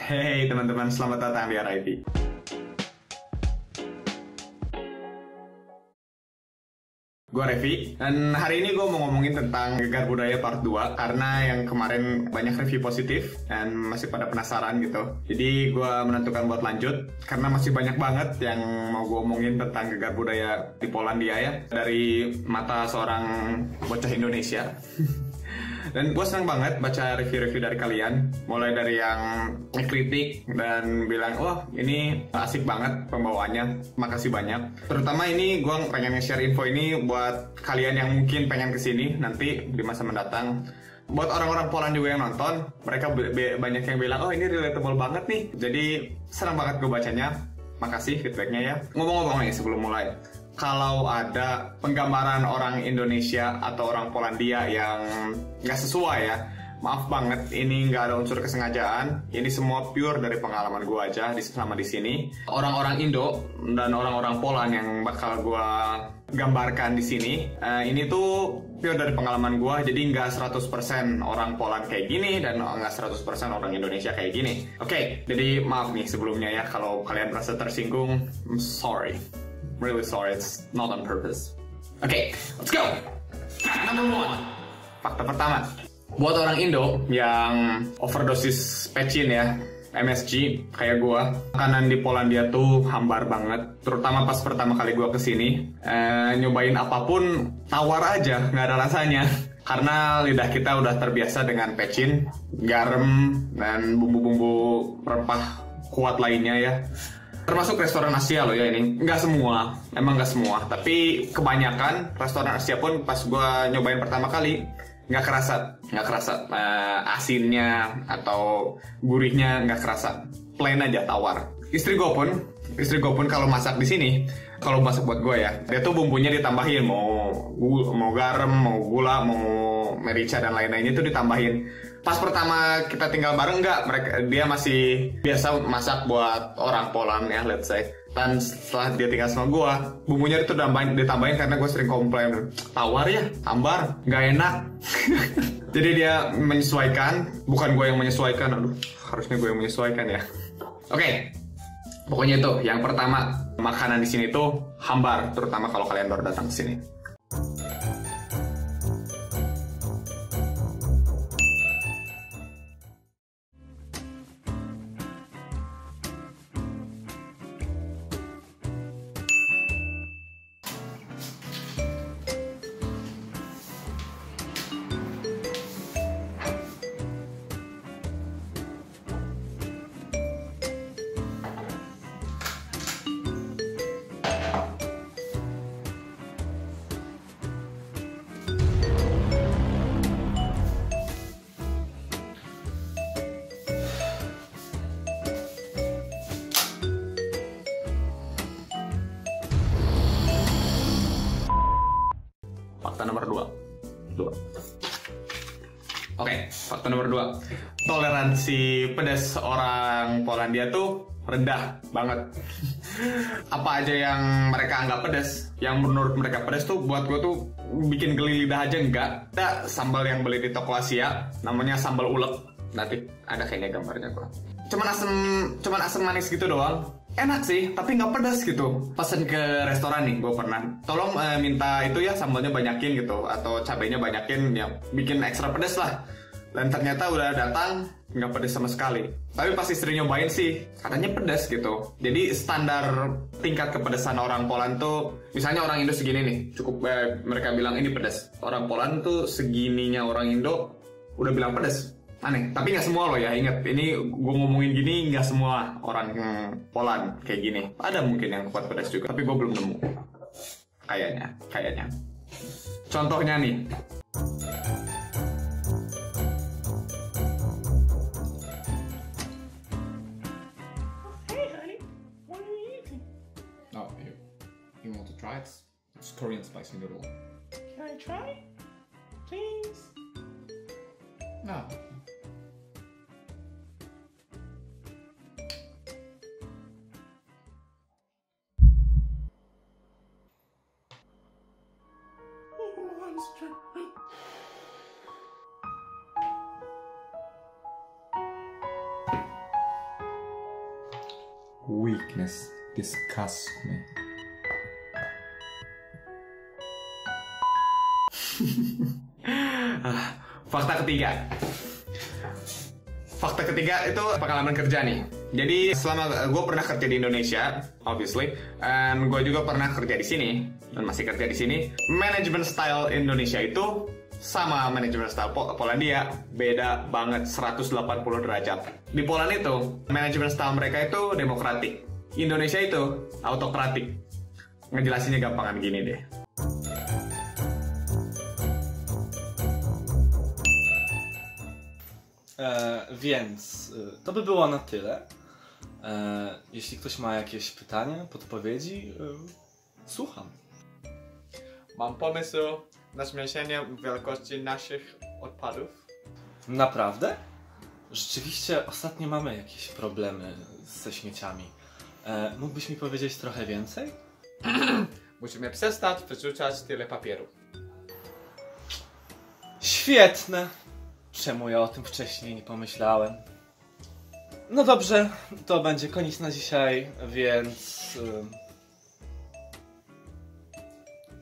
Hey teman-teman, selamat datang di RIP. Gue Revi, dan hari ini gue mau ngomongin tentang Gegar Budaya Part 2 karena yang kemarin banyak review positif dan masih pada penasaran gitu. Jadi gue menentukan buat lanjut karena masih banyak banget yang mau gue omongin tentang Gegar Budaya di Polandia ya, dari mata seorang bocah Indonesia. Dan gue seneng banget baca review-review dari kalian, mulai dari yang ngekritik dan bilang, wah ini asik banget pembawaannya, makasih banyak. Terutama ini gue pengen nge-share info ini buat kalian yang mungkin pengen kesini nanti di masa mendatang. Buat orang-orang Poland juga yang nonton, mereka banyak yang bilang, oh ini relatable banget nih. Jadi senang banget gue bacanya, makasih feedbacknya ya. Ngomong-ngomong nih sebelum mulai, kalau ada penggambaran orang Indonesia atau orang Polandia yang nggak sesuai ya, maaf banget, ini nggak ada unsur kesengajaan. Ini semua pure dari pengalaman gue aja selama di sini. Orang-orang Indo dan orang-orang Poland yang bakal gue gambarkan di sini, ini tuh pure dari pengalaman gue. Jadi nggak 100% orang Poland kayak gini dan nggak 100% orang Indonesia kayak gini. Oke, jadi maaf nih sebelumnya ya kalau kalian merasa tersinggung. I'm sorry. Really sorry, it's not on purpose. Okay, let's go! Fact number 1. Fakta pertama. Buat orang Indo yang overdosis pecin ya, MSG, kayak gua, makanan di Polandia tuh hambar banget. Terutama pas pertama kali gua kesini, nyobain apapun, tawar aja, nggak ada rasanya. Karena lidah kita udah terbiasa dengan pecin, garam, dan bumbu-bumbu rempah kuat lainnya ya. Termasuk restoran Asia loh ya ini. Nggak semua, emang nggak semua. Tapi kebanyakan restoran Asia pun pas gue nyobain pertama kali, nggak kerasa asinnya atau gurihnya nggak kerasa. Plain aja, tawar. Istri gue pun kalau masak di sini, kalau masak buat gue ya, dia tuh bumbunya ditambahin, mau garam, mau gula, mau merica dan lain-lainnya itu ditambahin. Pas pertama kita tinggal bareng dia masih biasa masak buat orang Poland ya, let's say. Dan setelah dia tinggal sama gue, bumbunya itu ditambahin karena gue sering komplain, tawar ya, hambar, nggak enak. Jadi dia menyesuaikan, bukan gue yang menyesuaikan. Aduh, harusnya gue yang menyesuaikan ya. Oke, pokoknya itu yang pertama, makanan di sini tuh hambar, terutama kalau kalian baru datang ke sini. Fakta nomor 2. Oke, fakta nomor 2. Toleransi pedas orang Polandia tuh rendah banget. Apa aja yang mereka anggap pedas, yang menurut mereka pedas tuh buat gue tuh bikin geli lidah aja enggak. Ada sambal yang beli di toko Asia, namanya sambal ulek. Nanti ada kayaknya gambarnya kok. Cuman asam manis gitu doang. Enak sih, tapi nggak pedas gitu. Pesen ke restoran nih, gue pernah. Tolong minta itu ya sambalnya banyakin gitu, atau cabenya banyakin, ya bikin ekstra pedas lah. Dan ternyata udah datang nggak pedas sama sekali. Tapi pas istri nyobain sih, katanya pedas gitu. Jadi standar tingkat kepedasan orang Poland tuh, misalnya orang Indo segini nih, cukup mereka bilang ini pedas. Orang Poland tuh segininya orang Indo udah bilang pedas. Aneh, tapi nggak semua loh ya, ingat ini gue ngomongin gini nggak semua orang Poland kayak gini. Ada mungkin yang kuat pedas juga, tapi gue belum nemu. Kayaknya. Contohnya nih. Hey honey, what are you eating? Oh, you want to try it? It's Korean spicy noodle. Can I try? Please? No. Monster. Weakness disgusts me. Fakta ketiga. Fakta ketiga itu pengalaman kerja nih. Jadi selama gue pernah kerja di Indonesia, obviously, dan gue juga pernah kerja di sini dan masih kerja di sini. Manajemen style Indonesia itu sama manajemen style Polandia beda banget 180 derajat. Di Polandia itu manajemen style mereka itu demokratik. Indonesia itu autokratik. Ngejelasinnya gampangan gini deh. Więc to by było na tyle. Jeśli ktoś ma jakieś pytania, podpowiedzi, słucham. Mam pomysł na zmniejszenie wielkości naszych odpadów. Naprawdę? Rzeczywiście ostatnio mamy jakieś problemy ze śmieciami. Mógłbyś mi powiedzieć trochę więcej? Musimy przestać wyrzucać tyle papieru. Świetne! Czemu ja o tym wcześniej nie pomyślałem? No dobrze, to będzie koniec na dzisiaj, więc...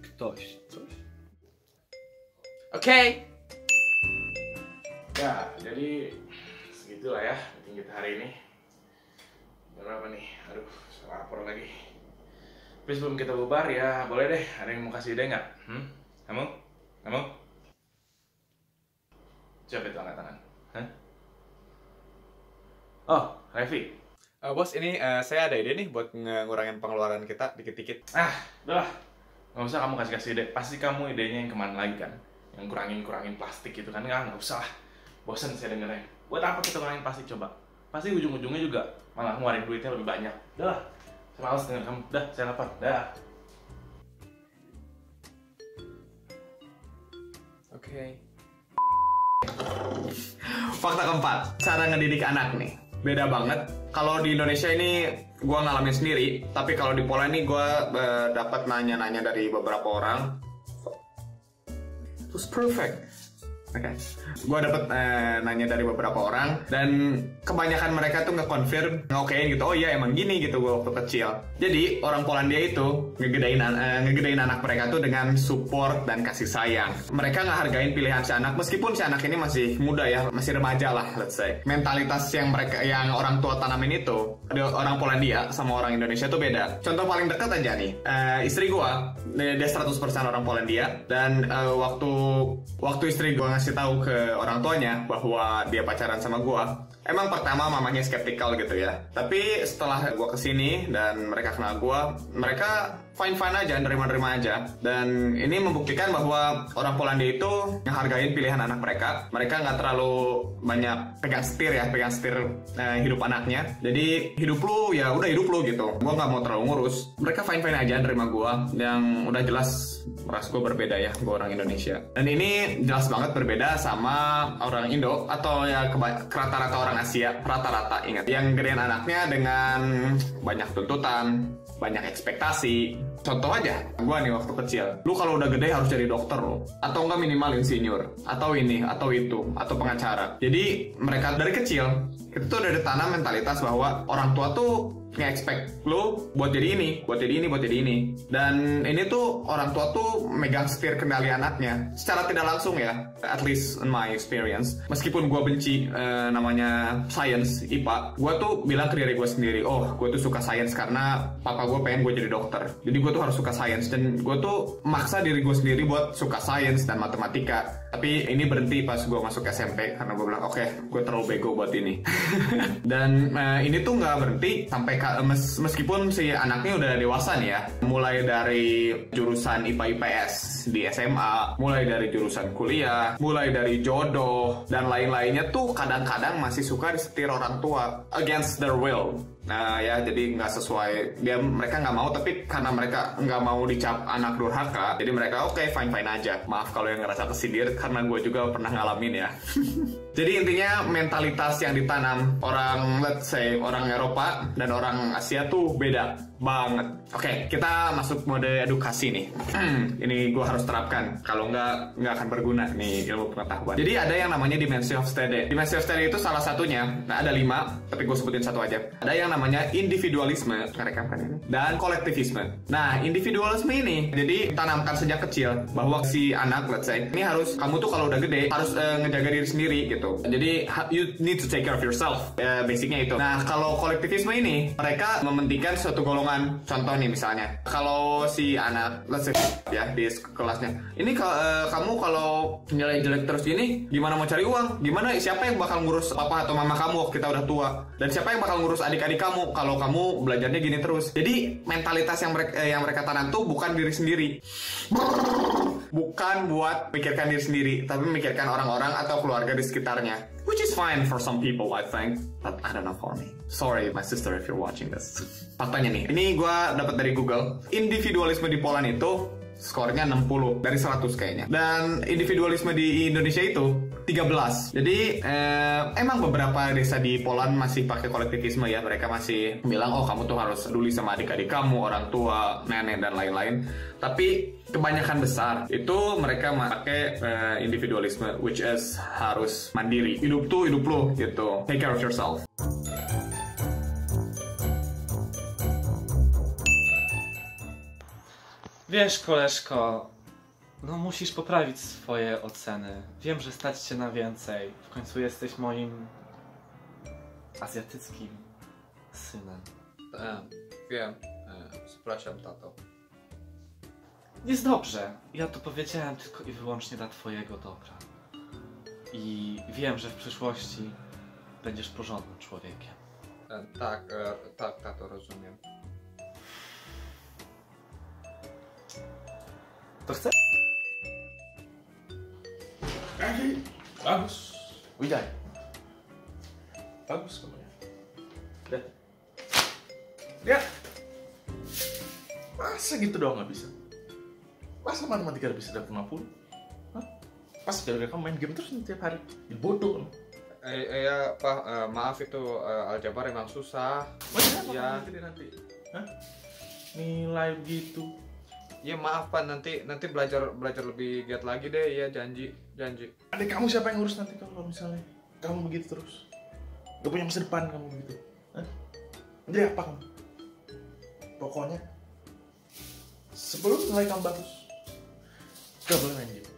Ktoś coś? Oke. Ya, jadi segitulah ya meeting kita hari ini. Berapa nih? Aduh, salah lapor lagi. Tapi sebelum kita bubar ya, boleh deh. Ada yang mau kasih ide nggak? Kamu? Kamu? Siapa itu angkat tangan? Hah? Oh, Revi. Bos, ini saya ada ide nih buat ngurangin pengeluaran kita dikit-dikit. Udah lah. Nggak usah kamu kasih ide. Pasti kamu idenya yang kemana lagi kan? Yang kurangin plastik gitu kan? Nggak usah lah. Bosan saya dengernya. Buat apa kita kurangin plastik coba? Pasti ujung-ujungnya juga malah ngeluarin duitnya lebih banyak. Udah lah. Saya males denger kamu. Dah, saya lapar. Dah. Oke. Fakta keempat, cara ngedidik anak nih beda banget. Kalau di Indonesia ini gue ngalamin sendiri, tapi kalau di Polandia ini gue dapat nanya-nanya dari beberapa orang. It was perfect. Oke, gue dapet nanya dari beberapa orang dan kebanyakan mereka tuh nge-confirm, nge-okein gitu. Oh iya emang gini gitu gue waktu kecil. Jadi orang Polandia itu ngegedein anak mereka tuh dengan support dan kasih sayang. Mereka ngehargain pilihan si anak meskipun si anak ini masih muda ya, masih remaja lah let's say. Mentalitas yang orang tua tanamin itu orang Polandia sama orang Indonesia tuh beda. Contoh paling dekat aja nih, istri gue dia 100% orang Polandia dan waktu istri gue ngasih tahu ke orang tuanya bahwa dia pacaran sama gua. Emang pertama mamanya skeptikal gitu ya. Tapi setelah gua kesini dan mereka kenal gua, mereka fine-fine aja, nerima-nerima aja. Dan ini membuktikan bahwa orang Polandia itu ngehargain pilihan anak mereka. Mereka nggak terlalu banyak pegang setir hidup anaknya. Jadi hidup lu ya udah hidup lu gitu. Gua nggak mau terlalu ngurus. Mereka fine-fine aja nerima gua. Yang udah jelas ras gua berbeda ya, gua orang Indonesia. Dan ini jelas banget berbeda sama orang Indo atau ya rata-rata orang Asia, rata-rata ingat. Yang gedein anaknya dengan banyak tuntutan, banyak ekspektasi. Contoh aja, gue nih waktu kecil, lu kalau udah gede harus jadi dokter lo, atau enggak minimal insinyur, atau ini, atau itu, atau pengacara. Jadi mereka dari kecil itu tuh udah ditanam mentalitas bahwa orang tua tuh nge-expect lu buat jadi ini, buat jadi ini, buat jadi ini. Dan ini tuh orang tua tuh megang setir kendali anaknya secara tidak langsung ya, at least in my experience. Meskipun gue benci namanya science, IPA, gue tuh bilang ke diri gue sendiri, oh gue tuh suka science karena papa gue pengen gue jadi dokter. Jadi gue tuh harus suka science dan gue tuh maksa diri gue sendiri buat suka science dan matematika. Tapi ini berhenti pas gue masuk SMP karena gue bilang oke, gue terlalu bego buat ini. Dan ini tuh nggak berhenti sampai meskipun si anaknya udah dewasa nih ya, mulai dari jurusan IPA IPS di SMA, mulai dari jurusan kuliah, mulai dari jodoh dan lain-lainnya tuh kadang-kadang masih suka disetir orang tua against their will. Nah ya, jadi nggak sesuai, mereka nggak mau, tapi karena mereka nggak mau dicap anak durhaka, jadi mereka oke, fine-fine aja. Maaf kalau yang ngerasa kesindir karena gue juga pernah ngalamin ya. Jadi intinya mentalitas yang ditanam orang, let's say orang Eropa dan orang Asia tuh beda banget. Oke, kita masuk mode edukasi nih. Ini gue harus terapkan. Kalau nggak akan berguna nih ilmu pengetahuan. Jadi ada yang namanya dimensi Hofstede. Dimensi Hofstede itu salah satunya. Nah, ada 5, tapi gue sebutin satu aja. Ada yang namanya individualisme, merekamkan ini, dan kolektivisme. Nah, individualisme ini jadi tanamkan sejak kecil bahwa si anak, let's say, ini harus kamu tuh kalau udah gede harus ngejaga diri sendiri gitu. Jadi you need to take care of yourself. Basicnya itu. Nah, kalau kolektivisme ini mereka mementingkan suatu golongan. Contoh nih misalnya, kalau si anak, let's say ya di kelasnya, ini kamu kalau nilai jelek terus gini, gimana mau cari uang? Gimana? Siapa yang bakal ngurus papa atau mama kamu waktu kita udah tua? Dan siapa yang bakal ngurus adik-adik kamu kalau kamu belajarnya gini terus? Jadi mentalitas yang mereka tanam tuh bukan diri sendiri, bukan buat pikirkan diri sendiri, tapi memikirkan orang-orang atau keluarga di sekitarnya. Which is fine for some people, I think, but I don't know for me. Sorry, my sister, if you're watching this. Faktanya nih, ini gue dapat dari Google. Individualisme di Poland itu skornya 60 dari 100 kayaknya. Dan individualisme di Indonesia itu 13. Jadi emang beberapa desa di Poland masih pakai kolektivisme ya. Mereka masih bilang, oh kamu tuh harus peduli sama adik-adik kamu, orang tua, nenek, dan lain-lain. Tapi kebanyakan besar itu mereka pakai individualisme, which is harus mandiri. Hidup tuh hidup lo gitu. Take care of yourself. Wiesz, koleżko, no musisz poprawić swoje oceny. Wiem, że stać cię na więcej. W końcu jesteś moim azjatyckim synem. Wiem. Przepraszam, tato. Jest dobrze. Ja to powiedziałem tylko i wyłącznie dla twojego dobra. I wiem, że w przyszłości będziesz porządnym człowiekiem. Tak, tato, rozumiem. To chcesz? Bagus. Wijay. Bagus kamu ya. Lihat. Lihat. Masa gitu doang nggak bisa? Masa matematika bisa dapat 50? Hah? Pas gara-gara kamu main game terus nih tiap hari. Jadi bodoh. Ya, Pak, maaf itu aljabar emang susah. Macam apa Ya. kamu nanti? Hah? Nilai begitu. Ya maaf Pak, nanti belajar lebih giat lagi deh, ya janji. Adik kamu siapa yang ngurus nanti kalau misalnya kamu begitu terus? Gak punya masa depan kamu begitu. Hah? Jadi apa kamu? Pokoknya sebelum nilai kamu bagus, gak boleh main game.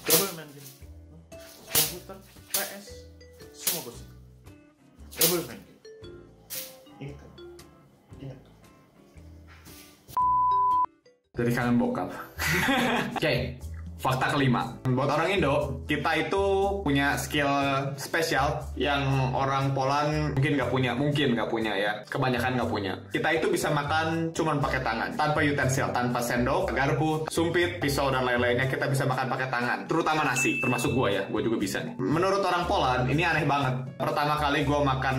Gak boleh main game. Komputer, PS, semua gosip. Gak boleh main game. Ingat kan? Ingat. Dari kangen bokap. Oke, fakta kelima. Buat orang Indo, kita itu punya skill spesial yang orang Poland mungkin nggak punya ya. Kebanyakan nggak punya. Kita itu bisa makan cuman pakai tangan, tanpa utensil, tanpa sendok, garpu, sumpit, pisau dan lain-lainnya. Kita bisa makan pakai tangan, terutama nasi. Termasuk gue ya, gue juga bisa nih. Menurut orang Poland, ini aneh banget. Pertama kali gue makan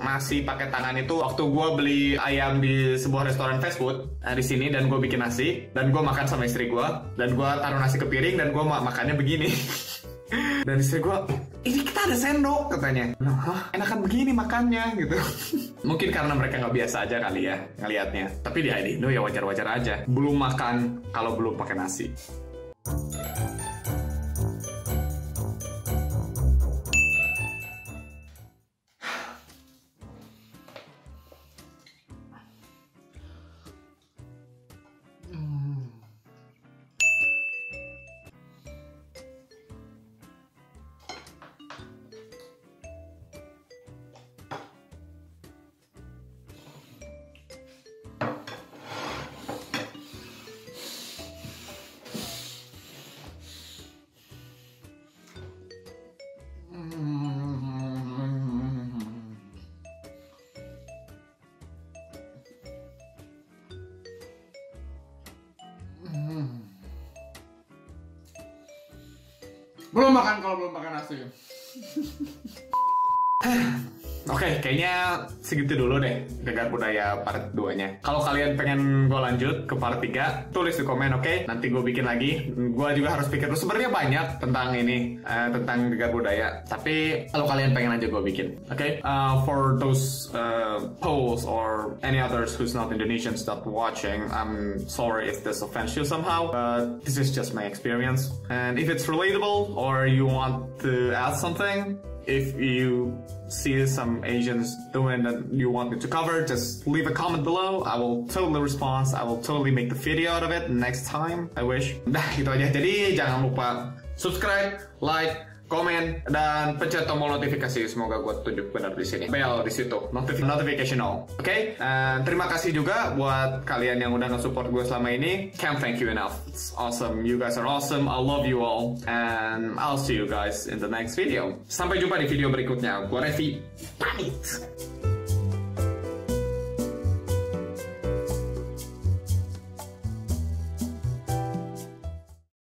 nasi pakai tangan itu waktu gue beli ayam di sebuah restoran fast food di sini, dan gue bikin nasi dan gue makan sama istri gue, dan gue taruh nasi ke piring dan gue makannya begini. Dan istri gue, ini kita ada sendok katanya. Hah, enakan begini makannya gitu. Mungkin karena mereka nggak biasa aja kali ya ngelihatnya. Tapi di Indo ya wajar-wajar aja. Belum makan kalau belum pakai nasi. Belum makan kalau belum makan nasi. Oke, kayaknya segitu dulu deh Gegar Budaya part 2-nya. Kalau kalian pengen gue lanjut ke part 3, tulis di komen, oke? Nanti gue bikin lagi. Gue juga harus pikir, sebenarnya banyak tentang ini, tentang Gegar Budaya. Tapi kalau kalian pengen aja gue bikin, oke? For those Poles or any others who's not Indonesians that watching, I'm sorry if this offends you somehow, but this is just my experience. And if it's relatable or you want to add something, if you see some Asians doing that you want me to cover, just leave a comment below. I will totally respond. I will totally make the video out of it next time. I wish. Dah, gitu aja. Jadi jangan lupa subscribe, like, komen, dan pencet tombol notifikasi. Semoga gue tunjuk benar di sini. Bell di situ. Notification all. Oke? Terima kasih juga buat kalian yang udah nge-support gue selama ini. Can't thank you enough. It's awesome. You guys are awesome. I love you all. And I'll see you guys in the next video. Sampai jumpa di video berikutnya. Gue Revi. Pamit.